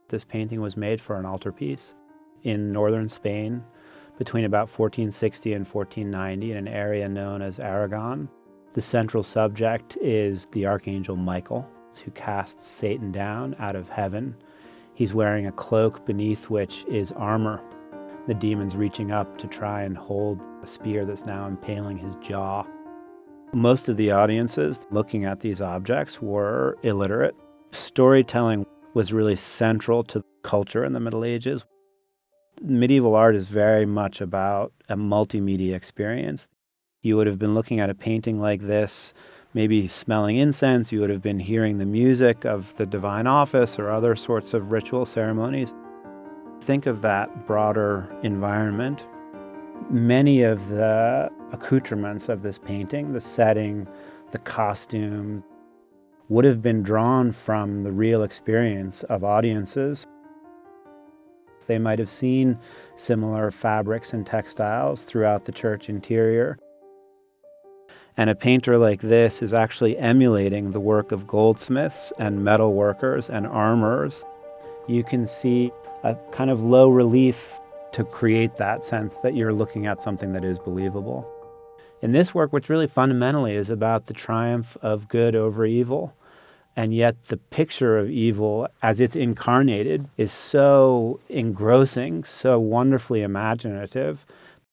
This painting was made for an altarpiece in northern Spain between about 1460 and 1490 in an area known as Aragon. The central subject is the Archangel Michael, who casts Satan down out of heaven. He's wearing a cloak beneath which is armor. The demon's reaching up to try and hold a spear that's now impaling his jaw. Most of the audiences looking at these objects were illiterate. Storytelling was really central to culture in the Middle Ages. Medieval art is very much about a multimedia experience. You would have been looking at a painting like this, maybe smelling incense. You would have been hearing the music of the divine office or other sorts of ritual ceremonies. Think of that broader environment. Many of the accoutrements of this painting, the setting, the costume, would have been drawn from the real experience of audiences. They might have seen similar fabrics and textiles throughout the church interior. And a painter like this is actually emulating the work of goldsmiths and metal workers and armorers. You can see a kind of low relief to create that sense that you're looking at something that is believable. In this work, which really fundamentally is about the triumph of good over evil, and yet the picture of evil as it's incarnated is so engrossing, so wonderfully imaginative.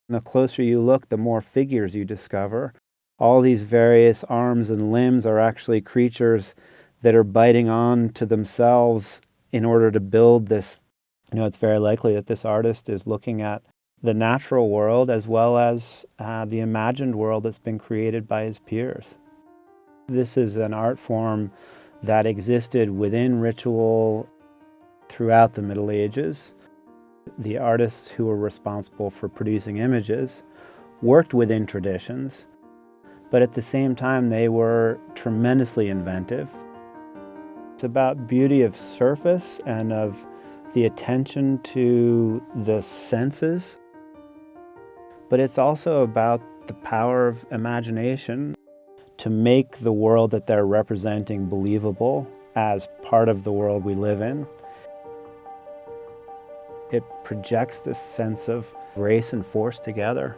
And the closer you look, the more figures you discover. All these various arms and limbs are actually creatures that are biting on to themselves in order to build this. It's very likely that this artist is looking at the natural world as well as the imagined world that's been created by his peers. This is an art form that existed within ritual throughout the Middle Ages. The artists who were responsible for producing images worked within traditions, but at the same time they were tremendously inventive. It's about beauty of surface and of the attention to the senses, but it's also about the power of imagination to make the world that they're representing believable as part of the world we live in. It projects this sense of grace and force together.